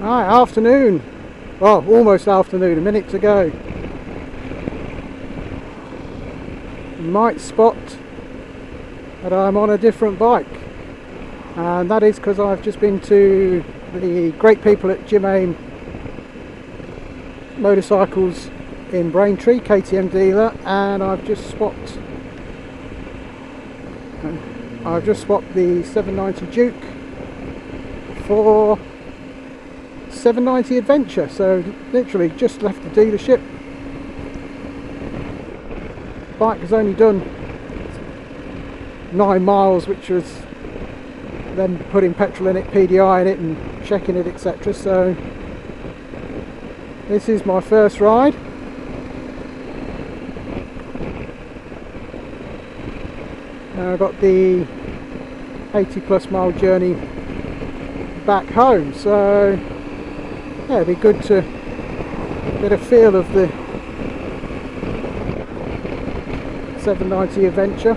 Right, afternoon. Well, almost afternoon, a minute to go. You might spot that I'm on a different bike, and that is because I've just been to the great people at Jim Aim Motorcycles in Braintree, KTM dealer, and I've just swapped the 790 Duke for 790 Adventure. So literally just left the dealership. Bike has only done 9 miles, which was then putting petrol in it, PDI in it and checking it, etc. So this is my first ride. Now I've got the 80+ mile journey back home, so yeah, it'd be good to get a feel of the 790 Adventure.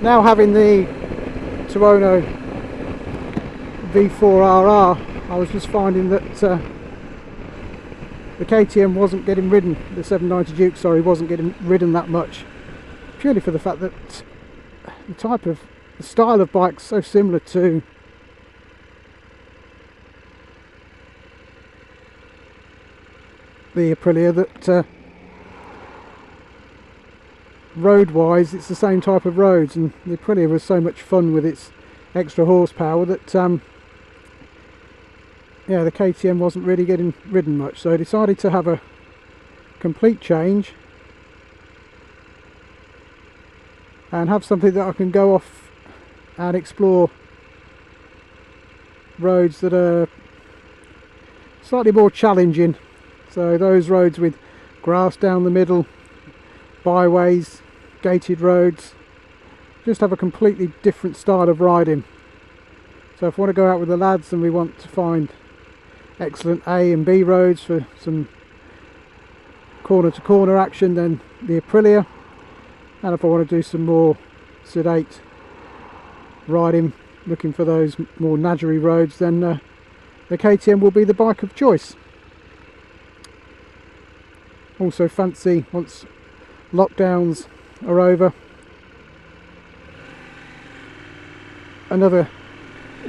Now having the Tuono V4RR, I was just finding that the KTM wasn't getting ridden, the 790 Duke, sorry, wasn't getting ridden that much, purely for the fact that the style of bike's so similar to the Aprilia that road-wise it's the same type of roads, and the Aprilia was so much fun with its extra horsepower that yeah, the KTM wasn't really getting ridden much, so I decided to have a complete change and have something that I can go off and explore roads that are slightly more challenging. So those roads with grass down the middle, byways, gated roads, just have a completely different style of riding. So if we want to go out with the lads and we want to find excellent A and B roads for some corner to corner action, then the Aprilia. And if I want to do some more sedate riding, looking for those more nadgery roads, then the KTM will be the bike of choice. Also fancy, once lockdowns are over, another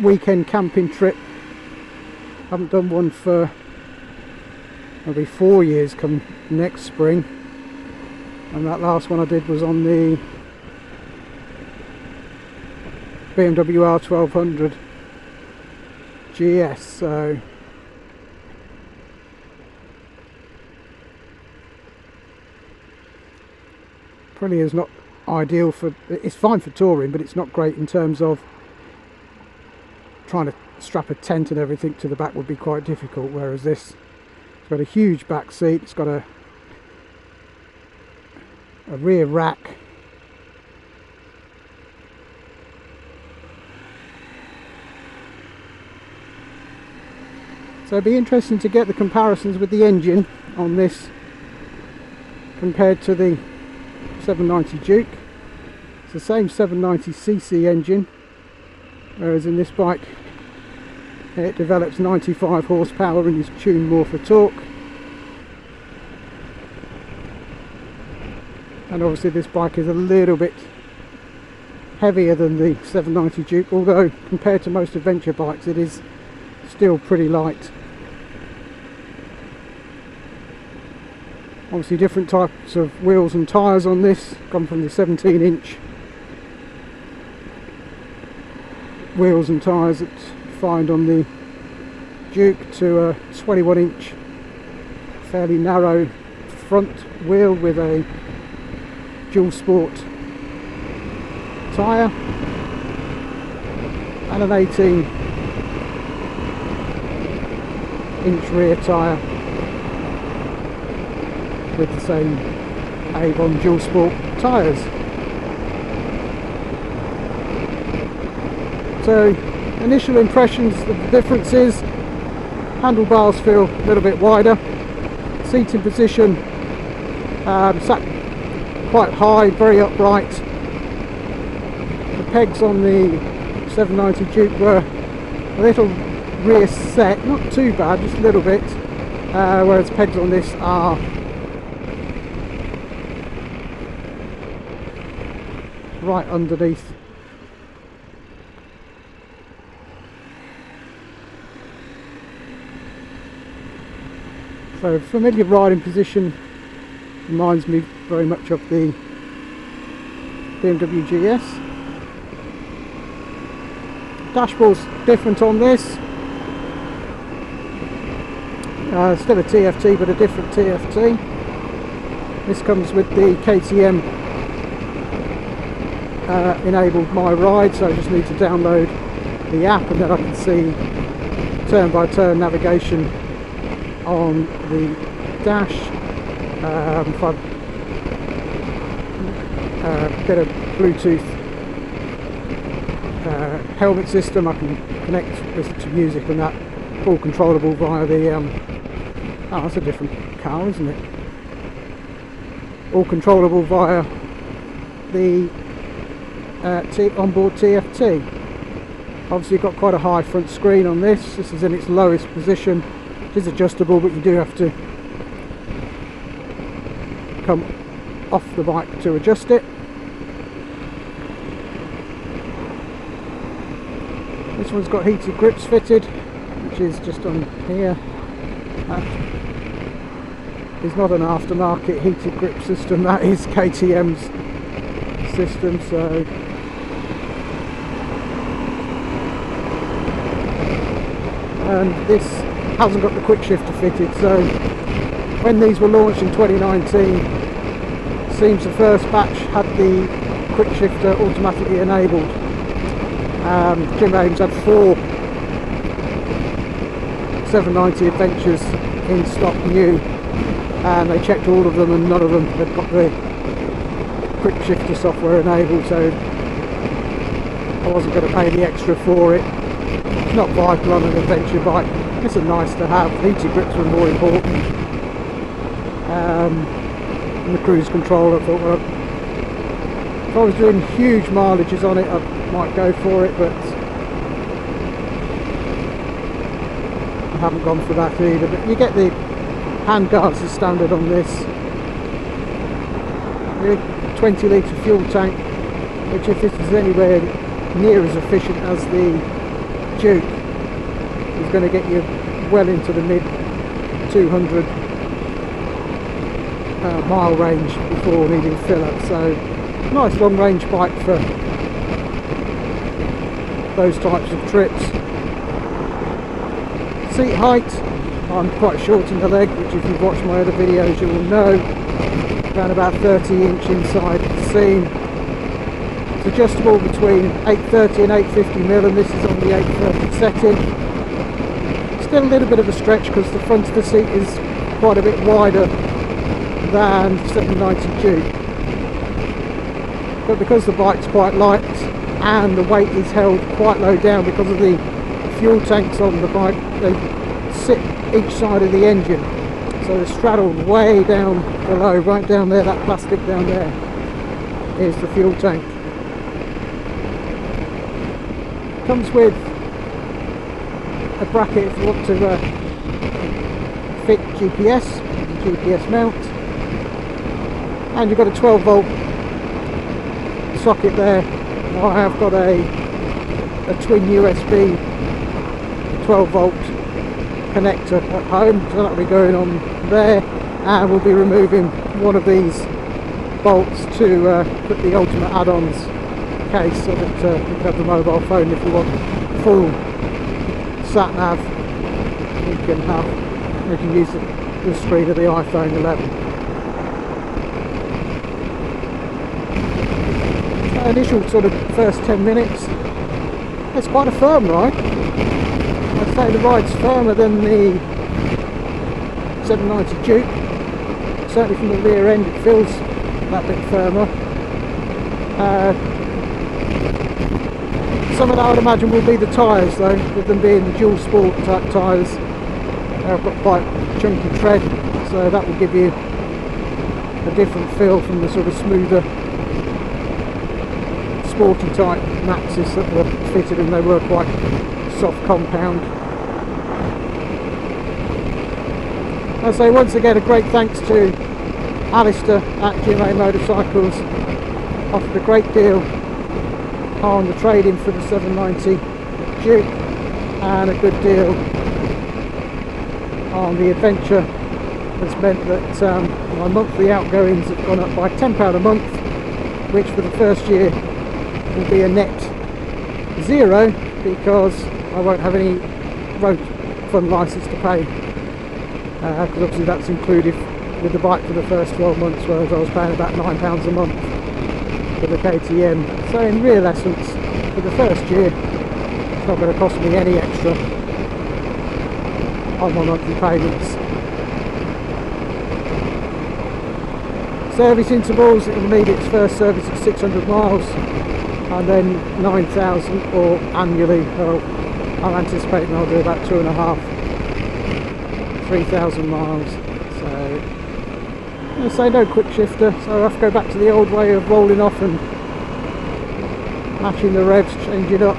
weekend camping trip. Haven't done one for maybe 4 years come next spring, and that last one I did was on the BMW R1200 GS. So Aprilia is not ideal for, it's fine for touring, but it's not great in terms of trying to strap a tent and everything to the back would be quite difficult, whereas this, it's got a huge back seat, it's got a rear rack, so it'd be interesting to get the comparisons with the engine on this compared to the 790 Duke. It's the same 790cc engine, whereas in this bike it develops 95 horsepower and is tuned more for torque. And obviously this bike is a little bit heavier than the 790 Duke, although compared to most adventure bikes it is still pretty light. Obviously different types of wheels and tyres on this, gone from the 17-inch wheels and tyres that you find on the Duke to a 21-inch fairly narrow front wheel with a dual sport tyre and an 18-inch rear tyre with the same Avon dual sport tyres. So initial impressions of the difference is handlebars feel a little bit wider, seating position sat quite high, very upright. The pegs on the 790 Duke were a little rear set, not too bad, just a little bit, whereas pegs on this are right underneath. So familiar riding position, reminds me very much of the BMW GS. Dashboard's different on this. Still a TFT, but a different TFT. This comes with the KTM enabled My Ride, so I just need to download the app and then I can see turn by turn navigation on the dash. If I get a Bluetooth helmet system, I can connect, listen to music and that, all controllable via the oh, that's a different car, isn't it? All controllable via the onboard TFT. Obviously you've got quite a high front screen on this. This is in its lowest position. It is adjustable, but you do have to come off the bike to adjust it. This one's got heated grips fitted, which is just on here. That is not an aftermarket heated grip system, that is KTM's system. So and this hasn't got the quick shifter fitted, so when these were launched in 2019, it seems the first batch had the quick shifter automatically enabled. Jim Ames had 4 790 Adventures in stock new, and they checked all of them and none of them had got the quick shifter software enabled, so I wasn't going to pay the extra for it. It's not vital on an adventure bike. It's a nice to have. Heated grips were more important. And the cruise control, I thought, well, if I was doing huge mileages on it, I might go for it, but I haven't gone for that either. But you get the handguards as standard on this. The 20 litre fuel tank, which if this is anywhere near as efficient as the Duke, is going to get you well into the mid 200 mile range before needing fill-up. So nice long range bike for those types of trips. Seat height, I'm quite short in the leg, which if you've watched my other videos you will know. Around about 30 inch inside the seam. It's adjustable between 830 and 850mm, and this is on the 830 setting. Still a little bit of a stretch because the front of the seat is quite a bit wider than 790 Duke. But because the bike's quite light and the weight is held quite low down because of the fuel tanks on the bike, they sit each side of the engine, so they're straddled way down below, right down there. That plastic down there is the fuel tank. Comes with a bracket if you want to fit GPS mount, and you've got a 12 volt socket there. I have got a twin USB 12 volt connector at home, so that'll be going on there, and we'll be removing one of these bolts to put the ultimate add-ons case so that you can have the mobile phone if you want full sat nav. You can use the screen of the iPhone 11. Initial sort of first 10 minutes, it's quite a firm ride. I'd say the ride's firmer than the 790 Duke. Certainly from the rear end it feels that bit firmer. Some of that I would imagine will be the tyres though, with them being the dual sport type tyres. I've got quite chunky tread, so that will give you a different feel from the sort of smoother sporty type maxes that were fitted, and they were quite soft compound. I say once again a great thanks to Alistair at GMA Motorcycles. Offered a great deal on the trade-in for the 790 Duke and a good deal on the Adventure. That's meant that my monthly outgoings have gone up by £10 a month, which for the first year will be a net zero because I won't have any road fund licence to pay, because obviously that's included with the bike for the first 12 months, whereas I was paying about £9 a month for the KTM. So in real essence, for the first year, it's not going to cost me any extra on my monthly payments. Service intervals, it will need its first service at 600 miles and then 9,000 or annually. Well, I'm anticipating I'll do about 3,000 miles. So I say no quick shifter, so I have to go back to the old way of rolling off and matching the revs, changing up.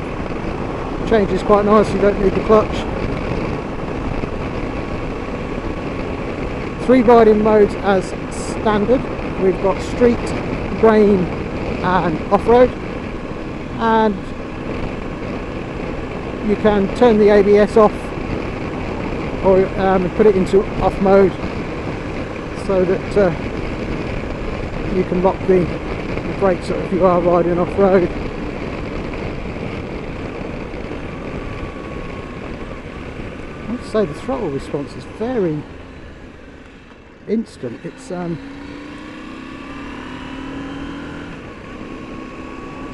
Changes quite nice, you don't need the clutch. 3 riding modes as standard. We've got street, grain and off-road, and you can turn the ABS off or put it into off mode so that you can lock the brakes if you are riding off-road. I have to say the throttle response is very instant. It's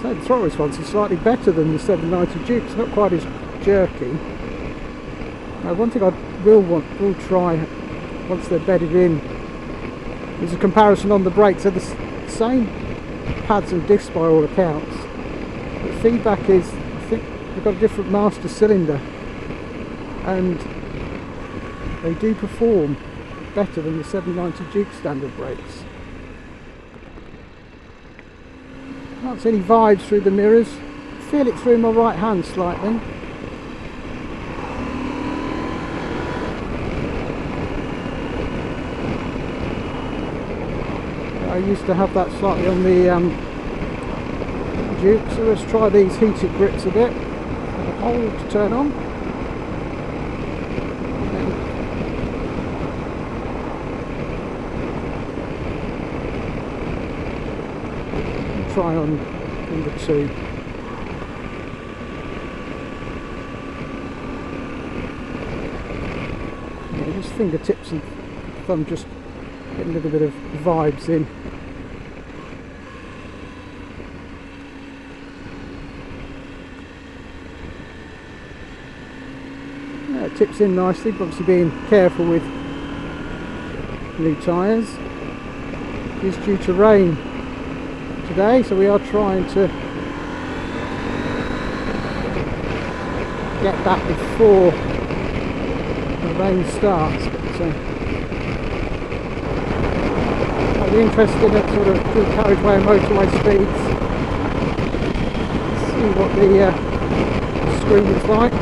so the throttle response is slightly better than the 790 Duke. It's not quite as jerky. One thing I will try once they're bedded in is a comparison on the brakes. They're the same pads and discs by all accounts. The feedback is, I think they've got a different master cylinder, and they do perform better than the 790 Duke standard brakes. Can't see any vibes through the mirrors. Feel it through my right hand slightly. I used to have that slightly on the Duke, so let's try these heated grips a bit. Hold to turn on. Try on number 2. Yeah, just fingertips and thumb, just getting a little bit of vibes in. Yeah, it tips in nicely, but obviously being careful with new tyres. It's due to rain today, so we are trying to get back before the rain starts, but I'll be interested at sort of dual carriageway and motorway speeds. See what the screen is like.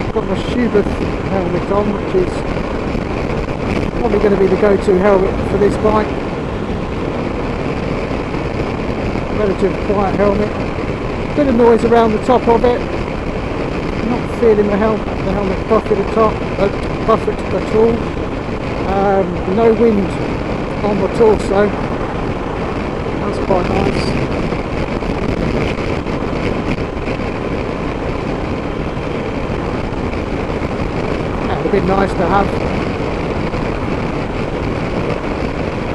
I've got my Schubert helmet on, which is probably going to be the go-to helmet for this bike. Relative quiet helmet. Bit of noise around the top of it. Not feeling the helmet buffet at all. No wind on the torso. That's quite nice. That would be nice to have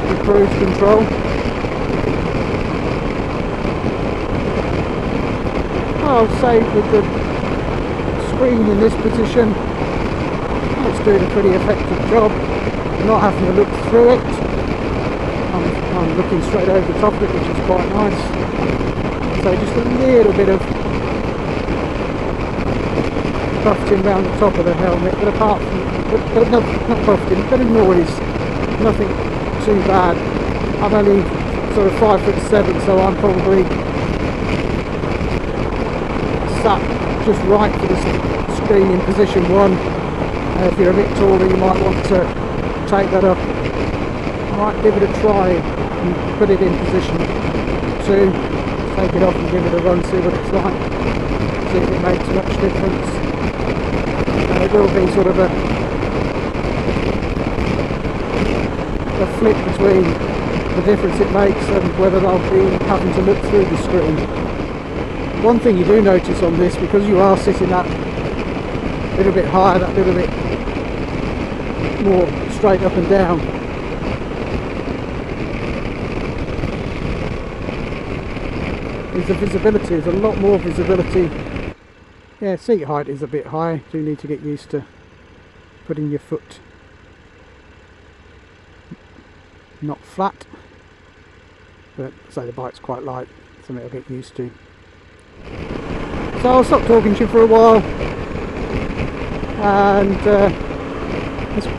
the cruise control. I'll say with the screen in this position, it's doing a pretty effective job. I'm not having to look through it. I'm looking straight over the top of it, which is quite nice. So just a little bit of buffeting around the top of the helmet, but apart from, but not buffeting, a bit of noise, nothing too bad. I'm only sort of 5'7", so I'm probably that just right for the screen in position 1. If you're a bit taller, you might want to take that up. I might give it a try and put it in position 2, take it off and give it a run, see what it's like, see if it makes much difference. And it will be sort of a flip between the difference it makes and whether I'll be having to look through the screen. One thing you do notice on this, because you are sitting that little bit higher, that little bit more straight up and down, is the visibility. There's a lot more visibility. Yeah, seat height is a bit high. Do need to get used to putting your foot not flat, but say the bike's quite light, something I'll get used to. So I'll stop talking to you for a while, and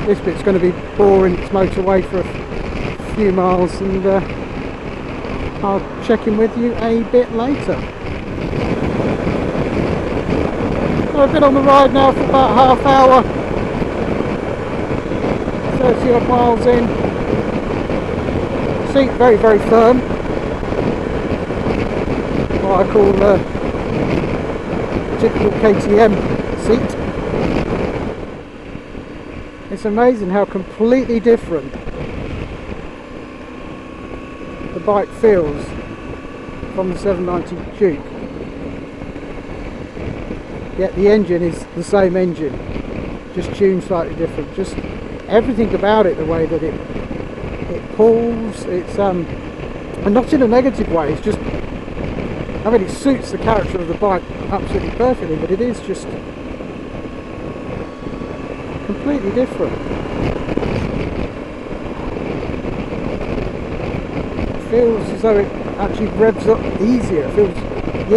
this bit's going to be boring. It's motorway for a few miles, and I'll check in with you a bit later. So I've been on the ride now for about half hour, 30 odd miles in. Seat very, very firm. What I call typical KTM seat. It's amazing how completely different the bike feels from the 790 Duke. Yet the engine is the same engine, just tuned slightly different. Just everything about it, the way that it pulls, it's and not in a negative way, it's just, I mean, it suits the character of the bike absolutely perfectly, but it is just completely different. It feels as though it actually revs up easier. It feels, the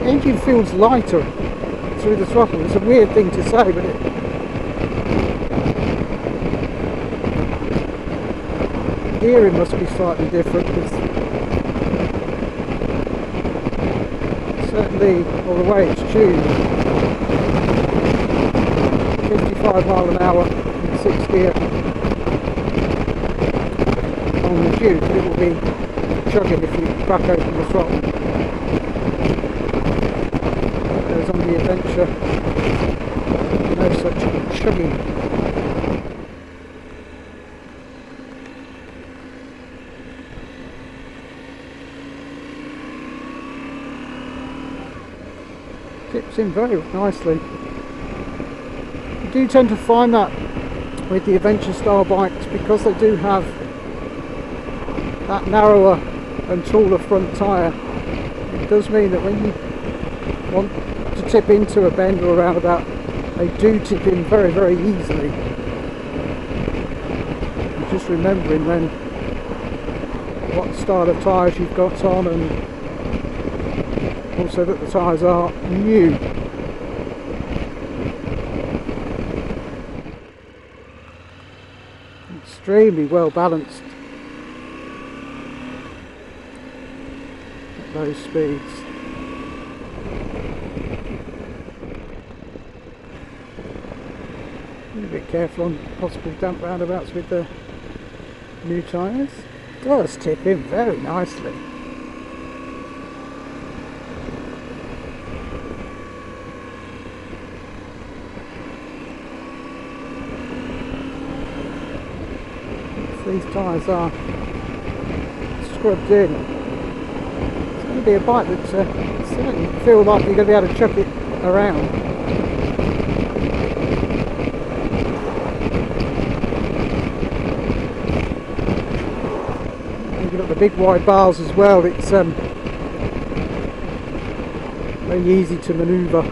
engine feels lighter through the throttle. It's a weird thing to say, but gearing must be slightly different, because certainly, well, the way it's tuned, 55 mile an hour in 6th gear on the Duke, it will be chugging if you crack open the throttle. Whereas on the Adventure, no such chugging. Tips in very nicely. You do tend to find that with the adventure style bikes, because they do have that narrower and taller front tyre. It does mean that when you want to tip into a bend or a roundabout, they do tip in very, very easily. And just remembering then what style of tyres you've got on, and also that the tyres are new. Extremely well balanced at those speeds. Be a bit careful on possible damp roundabouts with the new tyres. It does tip in very nicely. These tyres are scrubbed in. It's going to be a bike that certainly feel like you're going to be able to chuck it around. You've got the big wide bars as well. It's very easy to manoeuvre.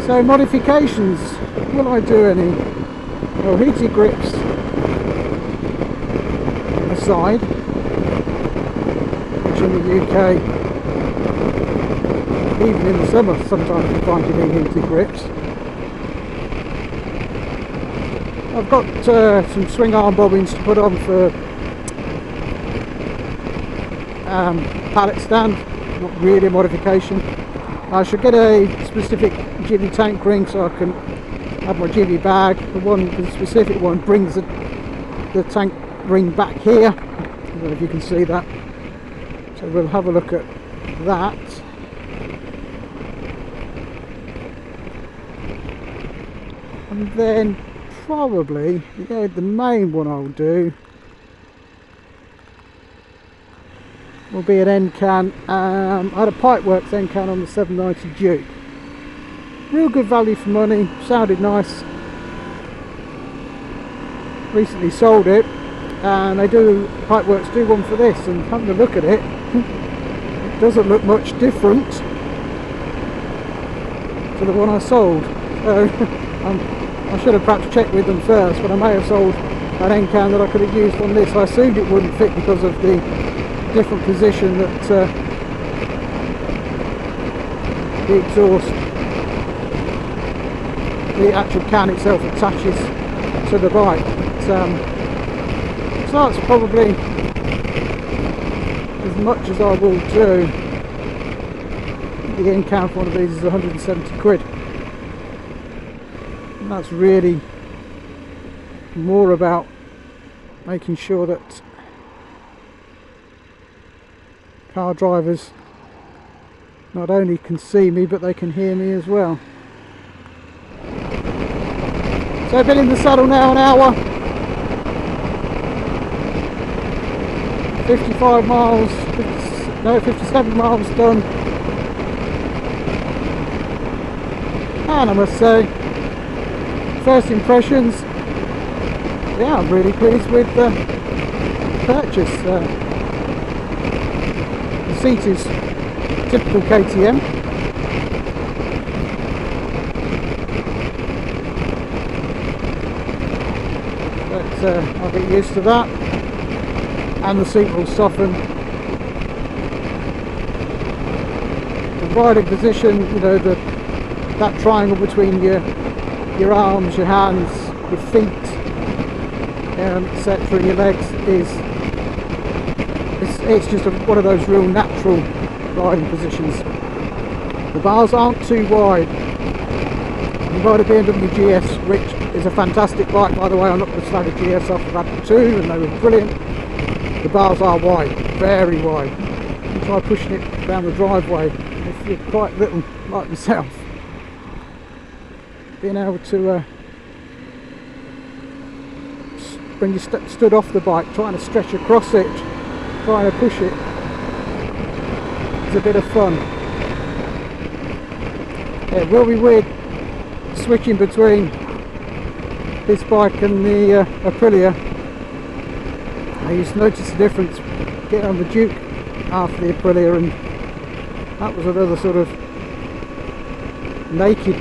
So modifications, will I do any? Well, heated grips aside, which in the UK, even in the summer, sometimes you find you need heated grips. I've got some swing arm bobbins to put on for pallet stand, not really a modification. I should get a specific jibby tank ring so I can have my jibby bag. The specific one brings the tank ring back here. I don't know if you can see that. So we'll have a look at that. And then probably the main one I'll do will be an end can. I had a Pipeworks end can on the 790 Duke. Real good value for money, sounded nice. Recently sold it, and Pipeworks do one for this, and having a look at it, it doesn't look much different to the one I sold. So I should have perhaps checked with them first, but I may have sold an end can that I could have used on this. I assumed it wouldn't fit because of the different position that the exhaust, the actual can itself attaches to the bike. So that's probably as much as I will do. The end can for one of these is 170 quid. And that's really more about making sure that car drivers not only can see me but they can hear me as well. So I've been in the saddle now an hour, 55 miles, 57 miles done, and I must say, first impressions, yeah, I'm really pleased with the purchase. The seat is typical KTM. But I'll get used to that, and the seat will soften. The riding position, that triangle between your arms, your hands, your feet, etc., and your legs it's just one of those real natural riding positions. The bars aren't too wide. You ride a BMW GS, which is a fantastic bike, by the way. I'm not going to slag a GS off. I've had two and they were brilliant. The bars are wide, very wide. You try pushing it down the driveway if you're quite little like myself. Being able to when you stood off the bike, trying to stretch across it, trying to push it, it's a bit of fun. Yeah, it will be weird switching between this bike and the Aprilia. I used to notice the difference getting on the Duke after the Aprilia, and that was another sort of naked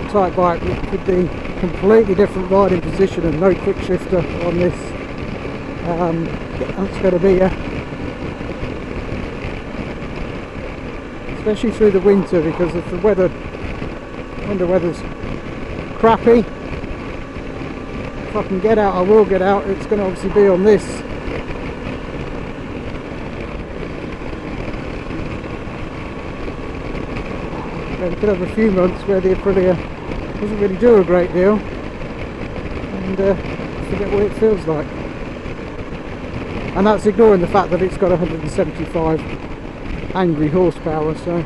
type bike with the completely different riding position and no quick shifter on this. That's going to be especially through the winter, because if the weather's crappy, if I can get out I will get out. It's going to obviously be on this. We could have a few months where the Aprilia doesn't really do a great deal, and forget what it feels like. And that's ignoring the fact that it's got 175 angry horsepower, so